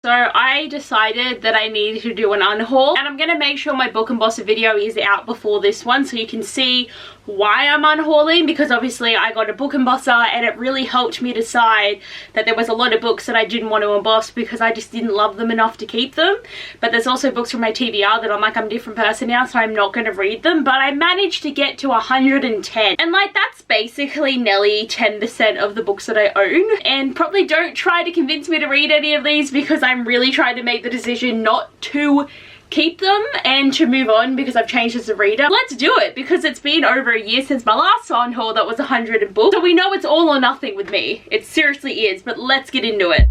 So I decided that I needed to do an unhaul, and I'm going to make sure my Book Embosser video is out before this one so you can see why I'm unhauling, because obviously I got a Book Embosser and it really helped me decide that there was a lot of books that I didn't want to emboss because I just didn't love them enough to keep them. But there's also books from my TBR that I'm like, I'm a different person now, so I'm not going to read them. But I managed to get to 110, and like that's basically nearly 10% of the books that I own. And probably don't try to convince me to read any of these, because I'm really trying to make the decision not to keep them and to move on because I've changed as a reader. Let's do it, because it's been over a year since my last unhaul that was 100 books. So we know it's all or nothing with me. It seriously is, but let's get into it.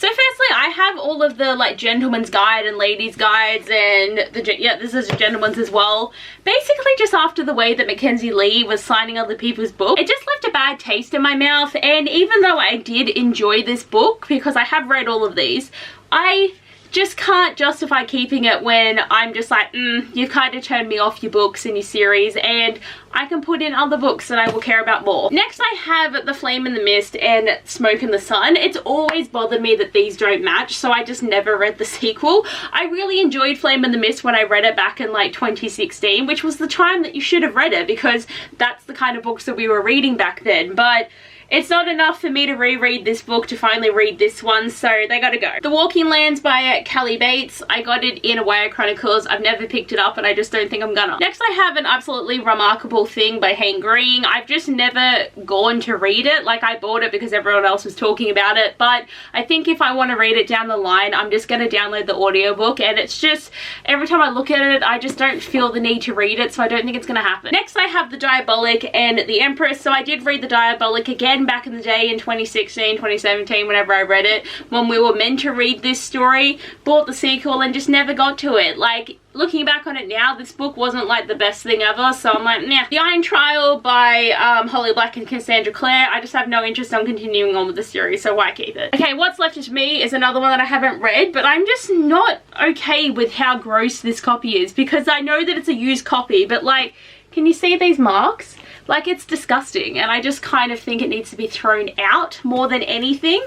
So firstly, I have all of the like gentleman's guide and ladies guides, and this is a gentleman's as well. Basically just after the way that Mackenzie Lee was signing other people's books, it just left a bad taste in my mouth. And even though I did enjoy this book, because I have read all of these, I just can't justify keeping it when I'm just like, you've kind of turned me off your books and your series, and I can put in other books that I will care about more. Next I have The Flame in the Mist and Smoke in the Sun. It's always bothered me that these don't match, so I just never read the sequel. I really enjoyed Flame in the Mist when I read it back in like 2016, which was the time that you should have read it, because that's the kind of books that we were reading back then. But it's not enough for me to reread this book to finally read this one, so they gotta go. The Walking Lands by Kelly Bates. I got it in Awaya Chronicles. I've never picked it up and I just don't think I'm gonna. Next I have An Absolutely Remarkable Thing by Hank Green. I've just never gone to read it. Like, I bought it because everyone else was talking about it, but I think if I want to read it down the line, I'm just gonna download the audiobook, and it's just, every time I look at it, I just don't feel the need to read it, so I don't think it's gonna happen. Next I have The Diabolic and The Empress. So I did read The Diabolic again back in the day in 2016, 2017, whenever I read it, when we were meant to read this story, bought the sequel and just never got to it. Like, looking back on it now, this book wasn't like the best thing ever, so I'm like, nah. The Iron Trial by Holly Black and Cassandra Clare. I just have no interest on continuing on with the series, so why keep it? Okay, What's Left of Me is another one that I haven't read, but I'm just not okay with how gross this copy is, because I know that it's a used copy, but like, can you see these marks? Like, it's disgusting, and I just kind of think it needs to be thrown out more than anything.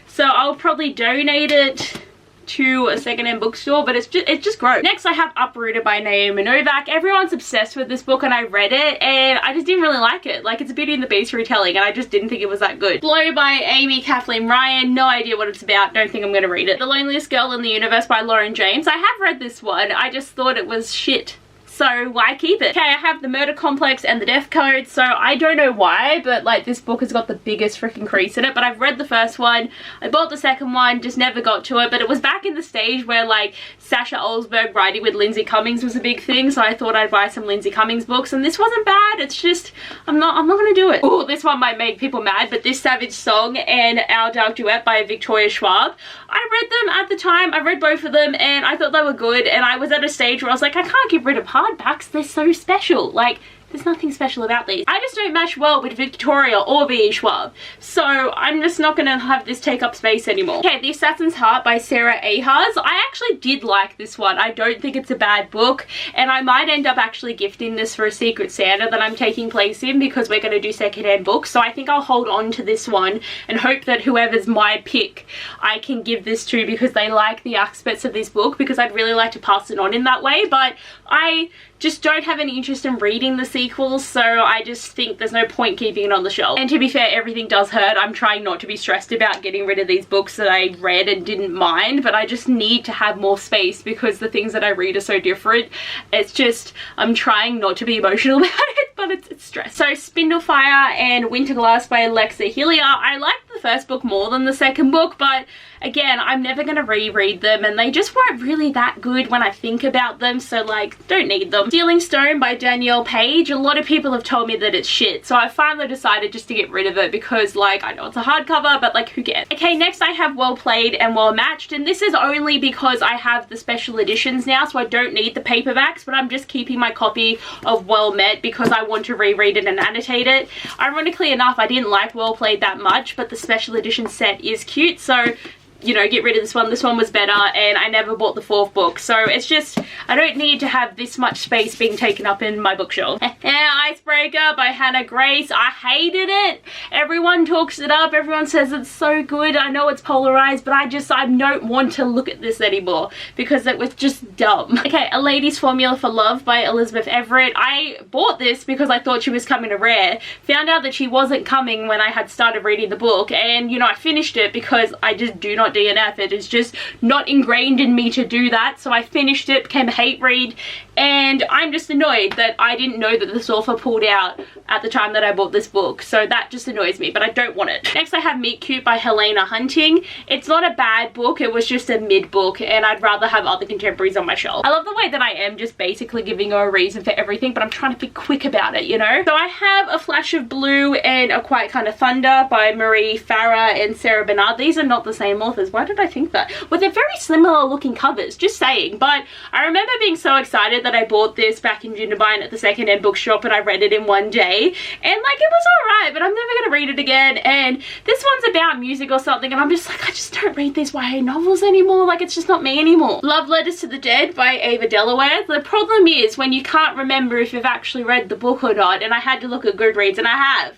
So I'll probably donate it to a secondhand bookstore, but it's just gross. Next I have Uprooted by Naomi Novak. Everyone's obsessed with this book and I read it and I just didn't really like it. Like, it's a Beauty and the Beast retelling and I just didn't think it was that good. Blow by Amy Kathleen Ryan. No idea what it's about. Don't think I'm gonna read it. The Loneliest Girl in the Universe by Lauren James. I have read this one. I just thought it was shit, so why keep it? Okay, I have The Murder Complex and The Death Code. So I don't know why, but like, this book has got the biggest freaking crease in it. But I've read the first one, I bought the second one, just never got to it. But it was back in the stage where like Sasha Olsberg writing with Lindsay Cummings was a big thing, so I thought I'd buy some Lindsay Cummings books, and this wasn't bad. It's just, I'm not gonna do it. Oh, this one might make people mad, but This Savage Song and Our Dark Duet by Victoria Schwab. I read them at the time. I read both of them and I thought they were good, and I was at a stage where I was like, I can't get rid of hardbacks, they're so special. Like, there's nothing special about these. I just don't match well with Victoria or B.E. Schwab, so I'm just not gonna have this take up space anymore. Okay, The Assassin's Heart by Sarah Ahars. I actually did like this one. I don't think it's a bad book, and I might end up actually gifting this for a Secret Santa that I'm taking place in, because we're gonna do secondhand books, so I think I'll hold on to this one and hope that whoever's my pick I can give this to, because they like the aspects of this book, because I'd really like to pass it on in that way. But I just don't have any interest in reading the sequels, so I just think there's no point keeping it on the shelf. And to be fair, everything does hurt. I'm trying not to be stressed about getting rid of these books that I read and didn't mind, but I just need to have more space because the things that I read are so different. It's just, I'm trying not to be emotional about it, but it's stress. So Spindlefire and Winterglass by Alexa Hillier. I liked the first book more than the second book, but again, I'm never gonna reread them, and they just weren't really that good when I think about them, so like, don't need them. Stealing Stone by Danielle Page. A lot of people have told me that it's shit, so I finally decided just to get rid of it, because like, I know it's a hardcover, but like, who cares? Okay, next I have Well Played and Well Matched, and this is only because I have the special editions now, so I don't need the paperbacks, but I'm just keeping my copy of Well Met because I want to reread it and annotate it. Ironically enough, I didn't like Well Played that much, but the special edition set is cute, so you know, get rid of this one. This one was better, and I never bought the 4th book. So it's just, I don't need to have this much space being taken up in my bookshelf. Icebreaker by Hannah Grace. I hated it. Everyone talks it up. Everyone says it's so good. I know it's polarized, but I don't want to look at this anymore because it was just dumb. Okay, A Lady's Formula for Love by Elizabeth Everett. I bought this because I thought she was coming to Rare. Found out that she wasn't coming when I had started reading the book, and you know, I finished it because I just do not DNF. It is just not ingrained in me to do that. So I finished it, became a hate read, and I'm just annoyed that I didn't know that this author pulled out at the time that I bought this book. So that just annoys me, but I don't want it. Next I have Meet Cute by Helena Hunting. It's not a bad book, it was just a mid book, and I'd rather have other contemporaries on my shelf. I love the way that I am just basically giving her a reason for everything, but I'm trying to be quick about it, you know? So I have A Flash of Blue and A Quiet Kind of Thunder by Marie Farah and Sarah Bernard. These are not the same authors. Why did I think that? Well, they're very similar looking covers, just saying. But I remember being so excited that I bought this back in Jindabyne at the second-hand bookshop, and I read it in one day, and like, it was alright, but I'm never gonna read it again. And this one's about music or something, and I'm just like, I just don't read these YA novels anymore. Like, it's just not me anymore. Love Letters to the Dead by Ava Delaware. The problem is when you can't remember if you've actually read the book or not, and I had to look at Goodreads, and I have.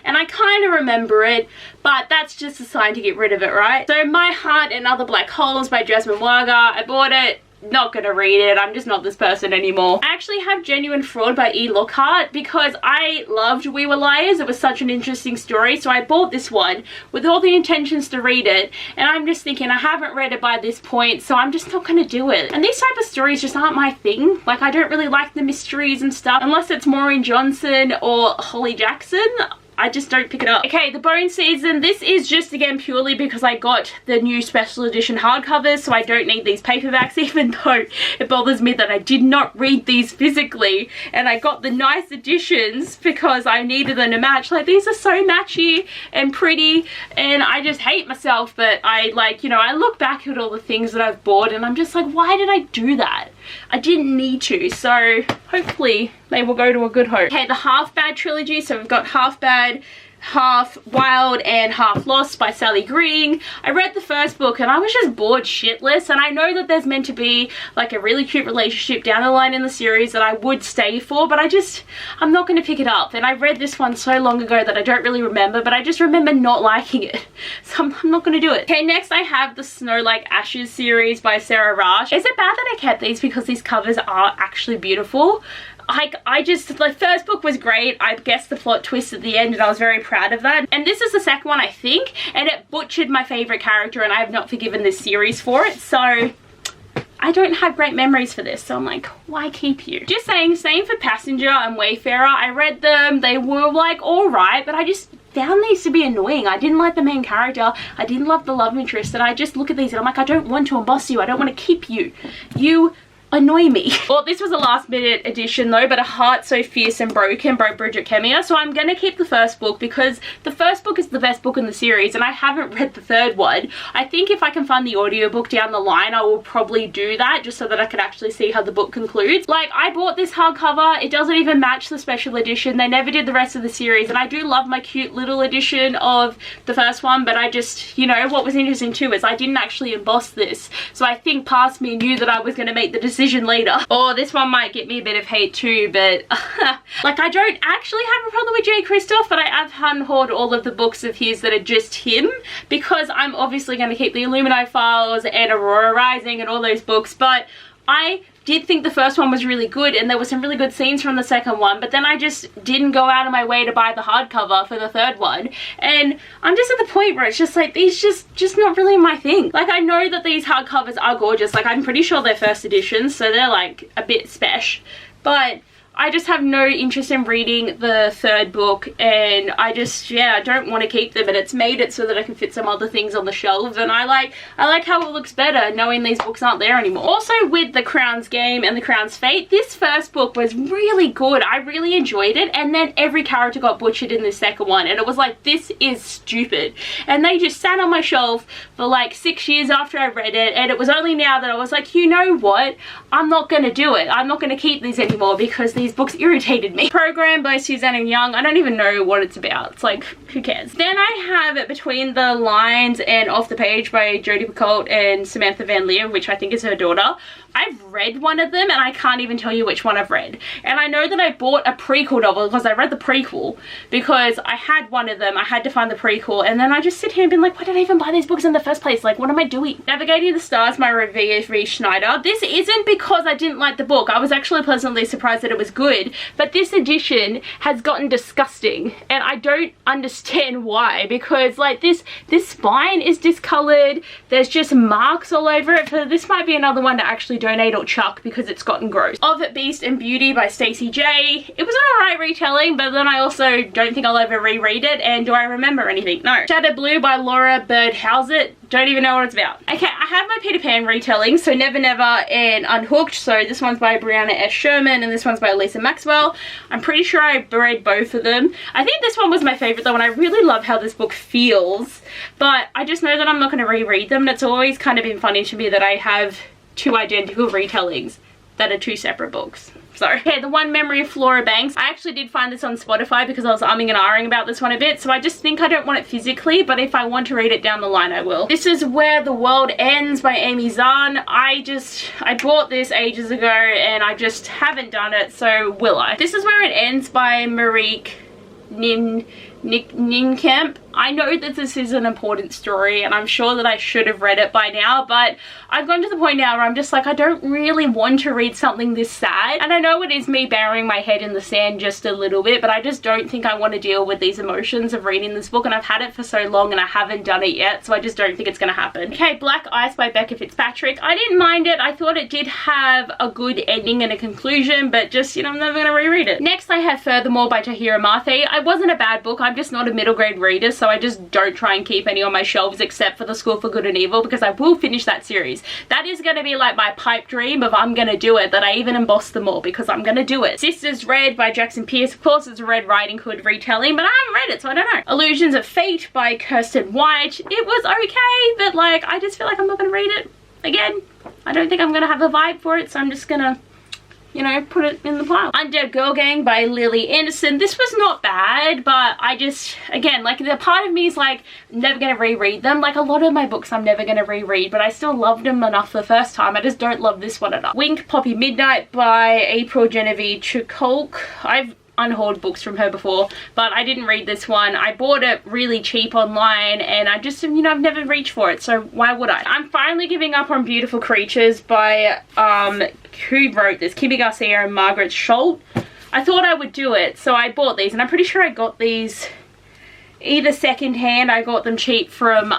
And I kind of remember it, but that's just a sign to get rid of it, right? So My Heart and Other Black Holes by Jasmine Waga. I bought it. Not gonna read it. I'm just not this person anymore. I actually have Genuine Fraud by E. Lockhart because I loved We Were Liars. It was such an interesting story, so I bought this one with all the intentions to read it, and I'm just thinking I haven't read it by this point, so I'm just not gonna do it. And these type of stories just aren't my thing. Like, I don't really like the mysteries and stuff unless it's Maureen Johnson or Holly Jackson. I just don't pick it up. Okay, The Bone Season. This is just, again, purely because I got the new special edition hardcovers, so I don't need these paperbacks, even though it bothers me that I did not read these physically, and I got the nice editions because I needed them to match. Like, these are so matchy and pretty, and I just hate myself that I, like, you know, I look back at all the things that I've bought, and I'm just like, why did I do that? I didn't need to, so hopefully they will go to a good home. Okay, the Half Bad trilogy. So we've got Half Bad, Half Wild, and Half Lost by Sally Green. I read the first book and I was just bored shitless, and I know that there's meant to be like a really cute relationship down the line in the series that I would stay for, but I'm not going to pick it up. And I read this one so long ago that I don't really remember, but I just remember not liking it, so I'm not going to do it. Okay, next I have the Snow Like Ashes series by Sarah Rush. Is it bad that I kept these because these covers are actually beautiful? The first book was great. I guessed the plot twist at the end, and I was very proud of that. And this is the second one, I think, and it butchered my favorite character, and I have not forgiven this series for it. So I don't have great memories for this, so I'm like, why keep you? Just saying, same for Passenger and Wayfarer. I read them, they were like alright, but I just found these to be annoying. I didn't like the main character, I didn't love the love interest, and I just look at these and I'm like, I don't want to emboss you, I don't want to keep you. You annoy me. Well, this was a last minute edition though, but A Heart So Fierce and Broken by Bridget Kemia. So I'm gonna keep the first book because the first book is the best book in the series, and I haven't read the third one. I think if I can find the audiobook down the line, I will probably do that just so that I can actually see how the book concludes. Like, I bought this hardcover, it doesn't even match the special edition. They never did the rest of the series, and I do love my cute little edition of the first one, but I just, you know, what was interesting too is I didn't actually emboss this, so I think past me knew that I was going to make the decision later. Oh, this one might get me a bit of hate too, but like, I don't actually have a problem with J. Kristoff, but I have unhauled all of the books of his that are just him, because I'm obviously going to keep the Illuminati Files and Aurora Rising and all those books, but I did think the first one was really good, and there were some really good scenes from the second one, but then I just didn't go out of my way to buy the hardcover for the third one, and I'm just at the point where it's just like, these just not really my thing. Like, I know that these hardcovers are gorgeous, like I'm pretty sure they're first editions, so they're like a bit special, but I just have no interest in reading the third book, and I just, yeah, I don't want to keep them, and it's made it so that I can fit some other things on the shelves, and I like how it looks better knowing these books aren't there anymore. Also, with The Crown's Game and The Crown's Fate, this first book was really good. I really enjoyed it, and then every character got butchered in the second one, and it was like, this is stupid. And they just sat on my shelf for like 6 years after I read it, and it was only now that I was like, you know what, I'm not going to do it. I'm not going to keep these anymore because these these books irritated me. Program by Susanna Young. I don't even know what it's about. It's like, who cares? Then I have Between the Lines and Off the Page by Jodi Picoult and Samantha Van Leer, which I think is her daughter. I've read one of them and I can't even tell you which one I've read. And I know that I bought a prequel novel because I read the prequel because I had one of them. I had to find the prequel, and then I just sit here and been like, why did I even buy these books in the first place? Like, what am I doing? Navigating the Stars by V. Schneider. This isn't because I didn't like the book. I was actually pleasantly surprised that it was good, but this edition has gotten disgusting and I don't understand why, because like this spine is discolored. There's just marks all over it. So this might be another one to actually donate or chuck because it's gotten gross. Of It, Beast and Beauty by Stacey J. It was an alright retelling, but then I also don't think I'll ever reread it. And do I remember anything? No. Shattered Blue by Laura Birdhousett. Don't even know what it's about. Okay, I have my Peter Pan retelling, so Never Never and Unhooked. So this one's by Brianna S. Sherman and this one's by Lisa Maxwell. I'm pretty sure I read both of them. I think this one was my favorite though, and I really love how this book feels, but I just know that I'm not going to reread them, and it's always kind of been funny to me that I have two identical retellings that are two separate books. Sorry. Okay, The One Memory of Flora Banks. I actually did find this on Spotify because I was umming and ahhing about this one a bit, so I just think I don't want it physically, but if I want to read it down the line, I will. This is Where the World Ends by Amy Zahn. I bought this ages ago and I just haven't done it, so will I? This is Where It Ends by Marieke Ninkamp. I know that this is an important story and I'm sure that I should have read it by now, but I've gone to the point now where I'm just like, I don't really want to read something this sad. And I know it is me burying my head in the sand just a little bit, but I just don't think I want to deal with these emotions of reading this book, and I've had it for so long and I haven't done it yet, so I just don't think it's going to happen. Okay, Black Ice by Becca Fitzpatrick. I didn't mind it. I thought it did have a good ending and a conclusion, but just, you know, I'm never going to reread it. Next I have Furthermore by Tahira Mafi. It wasn't a bad book. I'm just not a middle grade reader, so I just don't try and keep any on my shelves except for The School for Good and Evil, because I will finish that series. That is going to be like my pipe dream of I'm going to do it, that I even embossed them all because I'm going to do it. Sisters Red by Jackson Pierce. Of course, it's a Red Riding Hood retelling, but I haven't read it, so I don't know. Illusions of Fate by Kirsten White. It was okay, but like, I just feel like I'm not going to read it again. I don't think I'm going to have a vibe for it, so I'm just going to, you know, put it in the pile. Undead Girl Gang by Lily Anderson. This was not bad, but I just, again, like, the part of me is like, never gonna reread them. Like, a lot of my books I'm never gonna reread, but I still loved them enough the first time. I just don't love this one enough. Wink Poppy Midnight by April Genevieve Chukolk. I've unhauled books from her before, but I didn't read this one. I bought it really cheap online and I just, you know, I've never reached for it, so why would I? I'm finally giving up on Beautiful Creatures by who wrote this? Kimmy Garcia and Margaret Schultz. I thought I would do it, so I bought these, and I'm pretty sure I got these either secondhand. I got them cheap from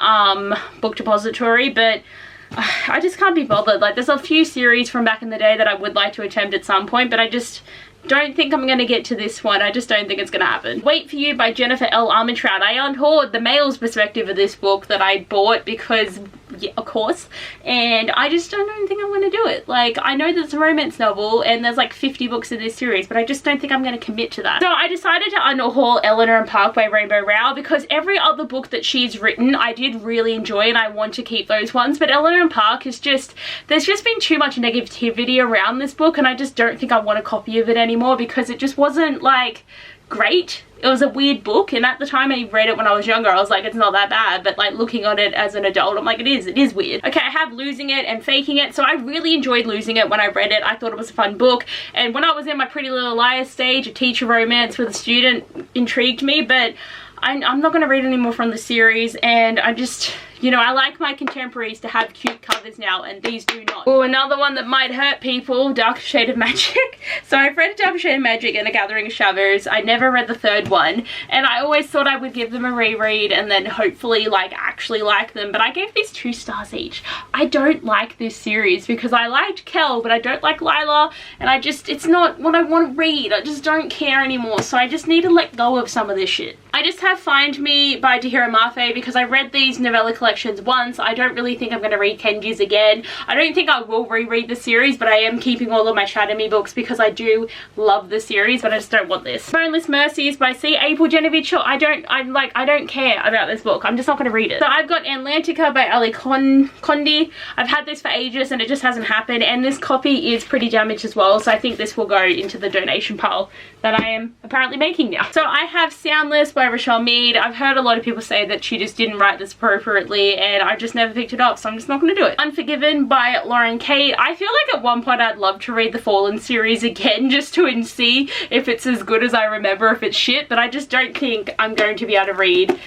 Book Depository, but I just can't be bothered. Like, there's a few series from back in the day that I would like to attempt at some point, but I just don't think I'm going to get to this one. I just don't think it's going to happen. Wait for You by Jennifer L. Armentrout. I unhauled the male's perspective of this book that I bought because, yeah, of course, and I just don't think I'm going to do it. Like, I know that it's a romance novel and there's like 50 books in this series, but I just don't think I'm going to commit to that. So I decided to unhaul Eleanor and Park by Rainbow Rowell because every other book that she's written I did really enjoy and I want to keep those ones, but Eleanor and Park is just, there's just been too much negativity around this book and I just don't think I want a copy of it anymore because it just wasn't like great. It was a weird book, and at the time I read it when I was younger I was like, it's not that bad, but like looking on it as an adult I'm like, it is weird. Okay, I have Losing It and Faking It. So I really enjoyed Losing It when I read it. I thought it was a fun book, and when I was in my Pretty Little Liars stage, a teacher romance with a student intrigued me, but I'm not going to read any more from the series, and I just, you know, I like my contemporaries to have cute covers now, and these do not. Oh, another one that might hurt people, Dark Shade of Magic. So I've read Dark Shade of Magic and A Gathering of Shadows. I never read the third one, and I always thought I would give them a reread and then hopefully like actually like them, but I gave these 2 stars each. I don't like this series because I liked Kel, but I don't like Lila, and I just, it's not what I want to read. I just don't care anymore, so I just need to let go of some of this shit. I just have Find Me by Tahira Mafi because I read these novella collections collections once. I don't really think I'm going to read Kenji's again. I don't think I will reread the series, but I am keeping all of my Shatter Me books because I do love the series, but I just don't want this. Boneless Mercies by C. April Genevieve. I don't care about this book. I'm just not going to read it. So I've got Atlantica by Ali Condi. I've had this for ages and it just hasn't happened, and this copy is pretty damaged as well, so I think this will go into the donation pile that I am apparently making now. So I have Soundless by Rochelle Mead. I've heard a lot of people say that she just didn't write this appropriately, and I just never picked it up, so I'm just not going to do it. Unforgiven by Lauren Kate. I feel like at one point I'd love to read the Fallen series again just to see if it's as good as I remember, if it's shit, but I just don't think I'm going to be able to read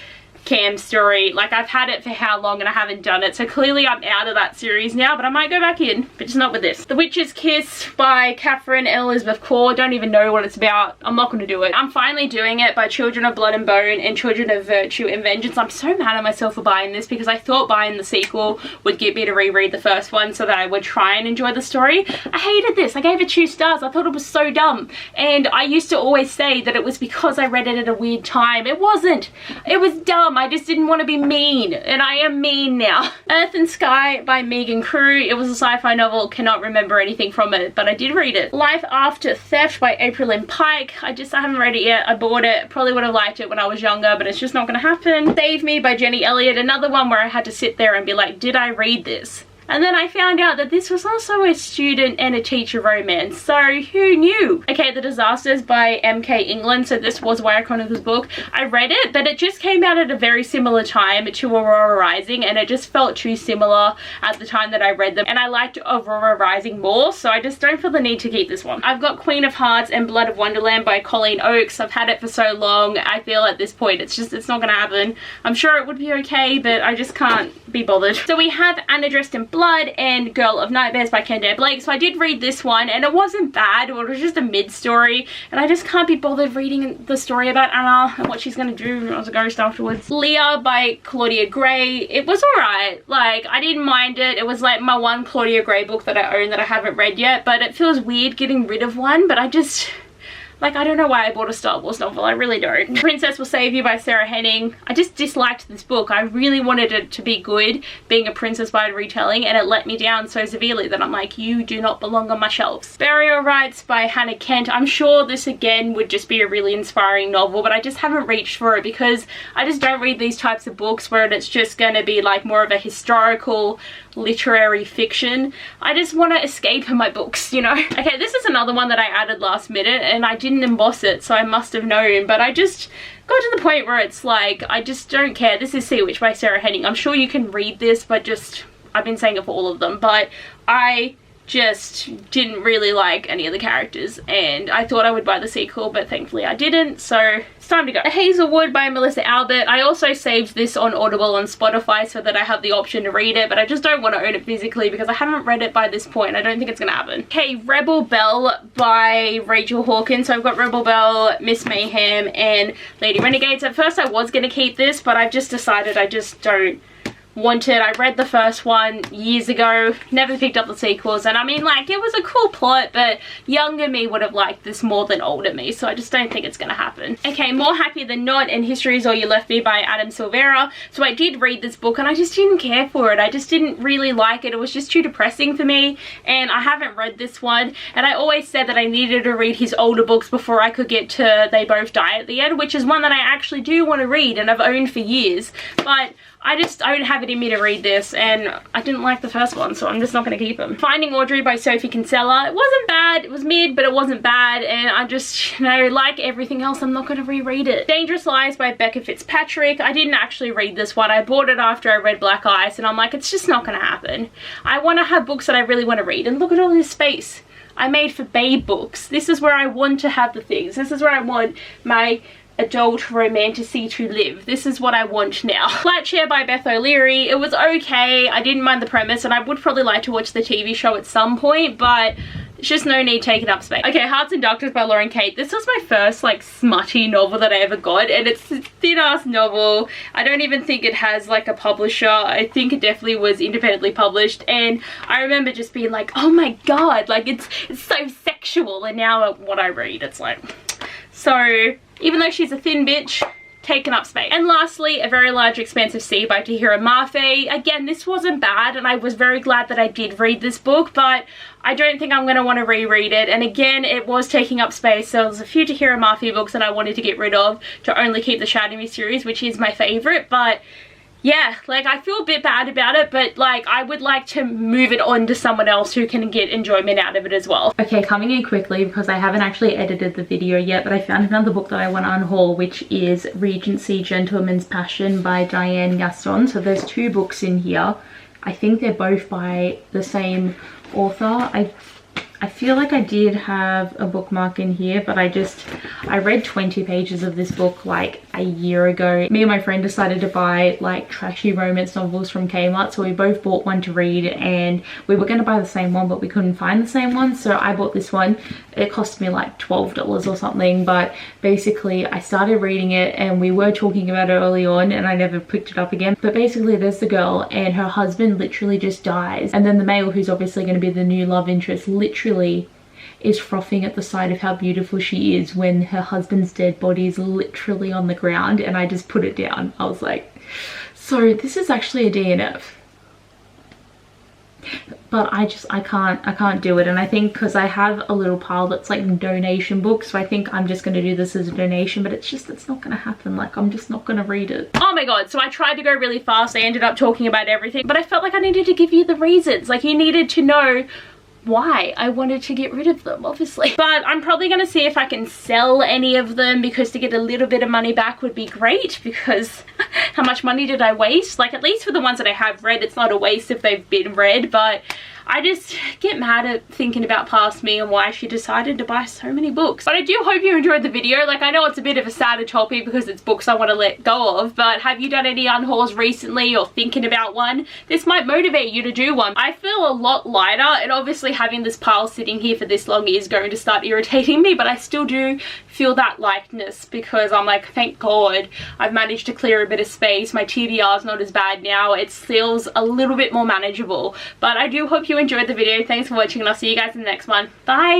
Cam's story. Like, I've had it for how long and I haven't done it, so clearly I'm out of that series now, but I might go back in, but just not with this. The Witch's Kiss by Catherine and Elizabeth Kaur. Don't even know what it's about. I'm not going to do it. I'm finally doing it by Children of Blood and Bone and Children of Virtue and Vengeance. I'm so mad at myself for buying this because I thought buying the sequel would get me to reread the first one so that I would try and enjoy the story. I hated this. I gave it 2 stars. I thought it was so dumb, and I used to always say that it was because I read it at a weird time. It wasn't. It was dumb. I just didn't want to be mean, and I am mean now. Earth and Sky by Megan Crew. It was a sci-fi novel. Cannot remember anything from it, but I did read it. Life After Theft by April Lynn Pike. I haven't read it yet. I bought it. Probably would have liked it when I was younger, but it's just not going to happen. Save Me by Jenny Elliott. Another one where I had to sit there and be like, did I read this? And then I found out that this was also a student and a teacher romance, so who knew? Okay, The Disasters by M.K. England. So this was Wire Chronicles book. I read it, but it just came out at a very similar time to Aurora Rising, and it just felt too similar at the time that I read them, and I liked Aurora Rising more, so I just don't feel the need to keep this one. I've got Queen of Hearts and Blood of Wonderland by Colleen Oakes. I've had it for so long, I feel at this point it's not gonna happen. I'm sure it would be okay, but I just can't be bothered. So we have Anna Dressed in Blood and Girl of Nightmares by Ken Abbeyleec. So I did read this one, and it wasn't bad. It was just a mid-story, and I just can't be bothered reading the story about Anna and what she's gonna do as a ghost afterwards. Leah by Claudia Gray. It was alright. Like, I didn't mind it. It was like my one Claudia Gray book that I own that I haven't read yet, but it feels weird getting rid of one, but I just... like, I don't know why I bought a Star Wars novel. I really don't. Princess Will Save You by Sarah Henning. I just disliked this book. I really wanted it to be good, being a Princess Bride retelling, and it let me down so severely that I'm like, you do not belong on my shelves. Burial Rites by Hannah Kent. I'm sure this again would just be a really inspiring novel, but I just haven't reached for it because I just don't read these types of books where it's just going to be like more of a historical literary fiction. I just want to escape in my books, you know. Okay, this is another one that I added last minute, and I didn't emboss it, so I must have known, but I just got to the point where it's like, I just don't care. This is Sea Witch by Sarah Henning. I'm sure you can read this, but just, I've been saying it for all of them, but I just didn't really like any of the characters, and I thought I would buy the sequel, but thankfully I didn't, so it's time to go. Hazelwood by Melissa Albert. I also saved this on Audible on Spotify so that I have the option to read it, but I just don't want to own it physically because I haven't read it by this point. I don't think it's gonna happen. Okay, Rebel Belle by Rachel Hawkins. So I've got Rebel Belle, Miss Mayhem, and Lady Renegades. At first I was gonna keep this, but I've just decided I just don't want it. I read the first one years ago, never picked up the sequels, and I mean, like, it was a cool plot, but younger me would have liked this more than older me, so I just don't think it's gonna happen. Okay, More Happy Than Not and History Is All You Left Me by Adam Silvera. So I did read this book and I just didn't care for it. I just didn't really like it. It was just too depressing for me, and I haven't read this one, and I always said that I needed to read his older books before I could get to They Both Die at the End, which is one that I actually do want to read and I've owned for years, but I don't have it in me to read this, and I didn't like the first one, so I'm just not going to keep them. Finding Audrey by Sophie Kinsella. It wasn't bad. It was mid, but it wasn't bad, and I just, you know, like everything else, I'm not going to reread it. Dangerous Lies by Becca Fitzpatrick. I didn't actually read this one. I bought it after I read Black Ice, and I'm like, it's just not going to happen. I want to have books that I really want to read, and look at all this space I made for babe books. This is where I want to have the things. This is where I want my adult romantasy to live. This is what I want now. Flatshare by Beth O'Leary. It was okay. I didn't mind the premise, and I would probably like to watch the TV show at some point, but it's just no need taking up space. Okay, Hearts and Doctors by Lauren Kate. This was my first like smutty novel that I ever got, and it's a thin ass novel. I don't even think it has like a publisher. I think it definitely was independently published, and I remember just being like, oh my god, like it's so sexual, and now what I read, it's like, so even though she's a thin bitch, taken up space. And lastly, A Very Large Expanse of Sea by Tahira Mafe. Again, this wasn't bad, and I was very glad that I did read this book, but I don't think I'm going to want to reread it. And again, it was taking up space, so there's a few Tahira Mafe books that I wanted to get rid of to only keep the Shadow Me series, which is my favourite. But yeah, like, I feel a bit bad about it, but like, I would like to move it on to someone else who can get enjoyment out of it as well. Okay, coming in quickly because I haven't actually edited the video yet, but I found another book that I want to unhaul, which is Regency Gentleman's Passion by Diane Gaston. So there's two books in here. I think they're both by the same author. I feel like I did have a bookmark in here, but I read 20 pages of this book like a year ago. Me and my friend decided to buy like trashy romance novels from Kmart, so we both bought one to read, and we were going to buy the same one, but we couldn't find the same one, so I bought this one. It cost me like $12 or something, but basically I started reading it and we were talking about it early on and I never picked it up again. But basically there's the girl and her husband literally just dies, and then the male, who's obviously going to be the new love interest, literally is frothing at the sight of how beautiful she is when her husband's dead body is literally on the ground. And I just put it down. I was like, so this is actually a DNF. But I can't do it. And I think because I have a little pile that's like donation books, so I think I'm just going to do this as a donation, but it's not going to happen. Like, I'm just not going to read it. Oh my god, so I tried to go really fast. I ended up talking about everything, but I felt like I needed to give you the reasons. Like, you needed to know why I wanted to get rid of them, obviously. But I'm probably going to see if I can sell any of them, because to get a little bit of money back would be great, because how much money did I waste? Like, at least for the ones that I have read, it's not a waste if they've been read, but I just get mad at thinking about past me and why she decided to buy so many books. But I do hope you enjoyed the video. Like, I know it's a bit of a sadder topic because it's books I want to let go of, but have you done any unhauls recently or thinking about one? This might motivate you to do one. I feel a lot lighter, and obviously having this pile sitting here for this long is going to start irritating me, but I still do feel that lightness because I'm like, thank God I've managed to clear a bit of space. My TBR is not as bad now. It feels a little bit more manageable. But I do hope you enjoyed the video. Thanks for watching, and I'll see you guys in the next one. Bye!